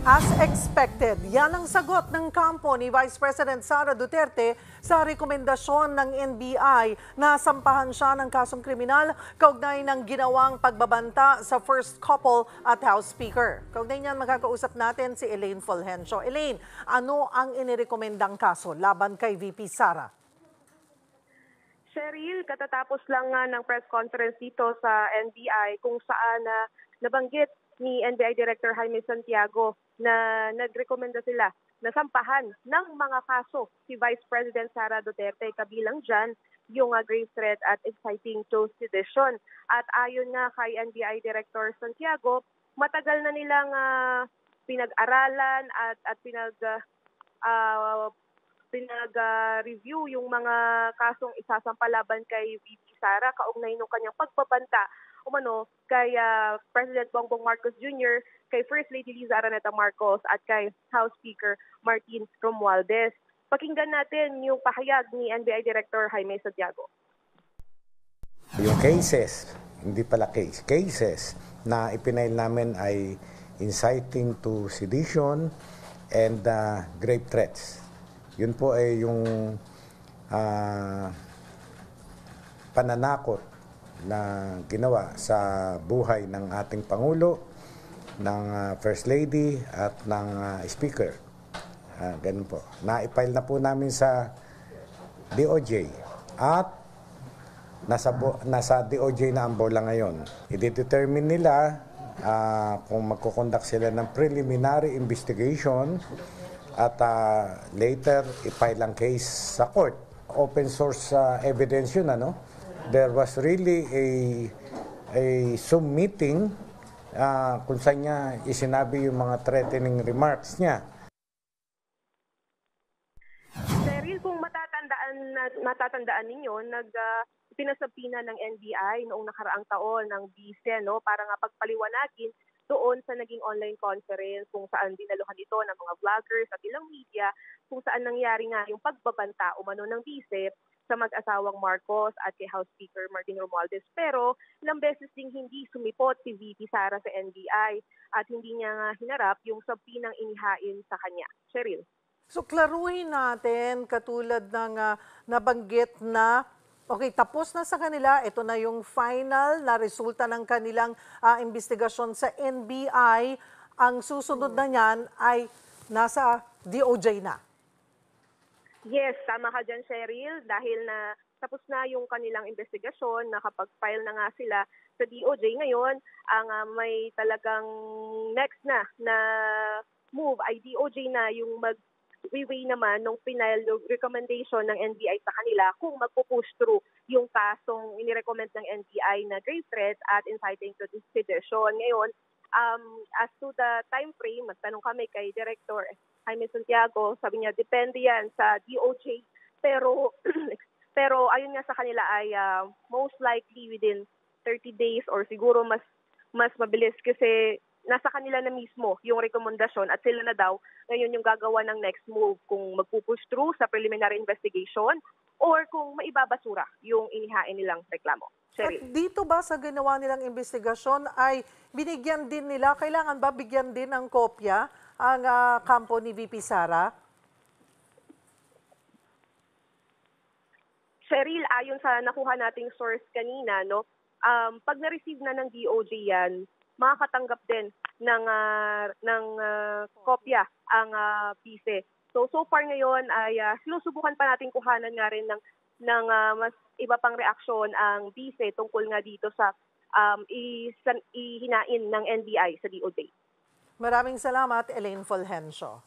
As expected, yan ang sagot ng kampo ni Vice President Sara Duterte sa rekomendasyon ng NBI na sampahan siya ng kasong kriminal kaugnay ng ginawang pagbabanta sa first couple at House Speaker. Kaugnay niyan, magkakausap natin si Elaine Fulgencio. Elaine, ano ang inirekomendang kaso laban kay VP Sara? Cheryl, katatapos lang nga ng press conference dito sa NBI kung saan nabanggit ni NBI Director Jaime Santiago na nagrekomenda sila na sampahan ng mga kaso si Vice President Sara Duterte, kabilang dyan yung grave threat at inciting to sedition. At ayon nga kay NBI Director Santiago, matagal na nilang pinag-aralan at pinag-review yung mga kasong isasampalaban kay VP Sara kaugnay ng kanyang pagbabanta kay President Bongbong Marcos Jr., kay First Lady Liza Araneta Marcos at kay House Speaker Martin Romualdez. Pakinggan natin yung pahayag ni NBI Director Jaime Santiago. Yung cases, hindi pala cases na ipinail namin ay inciting to sedition and grave threats. Yun po ay yung pananakot na ginawa sa buhay ng ating Pangulo, ng First Lady at ng Speaker. Ganun po. Na-file na po namin sa DOJ at nasa DOJ na ang bola ngayon. I-determine nila kung magkukonduct sila ng preliminary investigation at later i-file ang case sa court. Open source evidence yun, There was really a Zoom meeting kung saan niya isinabi yung mga threatening remarks niya. Cheryl, kung matatandaan ninyo, pinasabina ng NBI noong nakaraang taon ng BISE para nga pagpaliwanagin doon sa naging online conference kung saan dinaluhan ito ng mga vloggers at ilang media kung saan nangyari nga yung pagbabanta ng BISE sa mag-asawang Marcos at kay House Speaker Martin Romualdez. Pero ilang beses ding hindi sumipot si VP Sara sa NBI at hindi niya nga hinarap yung sabinang inihain sa kanya. Cheryl. So klaruhin natin katulad ng nabanggit na tapos na sa kanila, ito na yung final na resulta ng kanilang investigasyon sa NBI. Ang susunod na niyan ay nasa DOJ na. Yes, tama ka dyan, Cheryl, dahil na tapos na yung kanilang investigasyon, nakapag-file na nga sila sa DOJ. Ngayon, ang may talagang next na move ay DOJ na yung mag-weigh naman ng final recommendation ng NBI sa kanila kung magpo-push through yung kasong inirecommend ng NBI na grave threat at inciting to sedition. Ngayon, as to the time frame, magtanong kami kay Director Jaime Santiago, sabi niya depende yan sa DOJ, pero ayon nga sa kanila ay most likely within 30 days or siguro mas mabilis kasi nasa kanila na mismo yung rekomendasyon at sila na daw ngayon yung gagawa ng next move kung magpupush through sa preliminary investigation or kung maibabasura yung inihain nilang reklamo. Cheryl. At dito ba sa ginawa nilang investigasyon ay binigyan din nila, kailangan ba bigyan din ng kopya ang kampo ni VP Sara? Cheryl, ayon sa nakuha nating source kanina, pag na-receive na ng DOJ yan, makakatanggap din ng kopya ang PISE. So far ngayon ay sinusubukan pa natin kuhanan nga rin ng mas iba pang reaksyon ang BISE tungkol nga dito sa ihinain ng NBI sa DOJ. Maraming salamat, Elaine Fulgencio.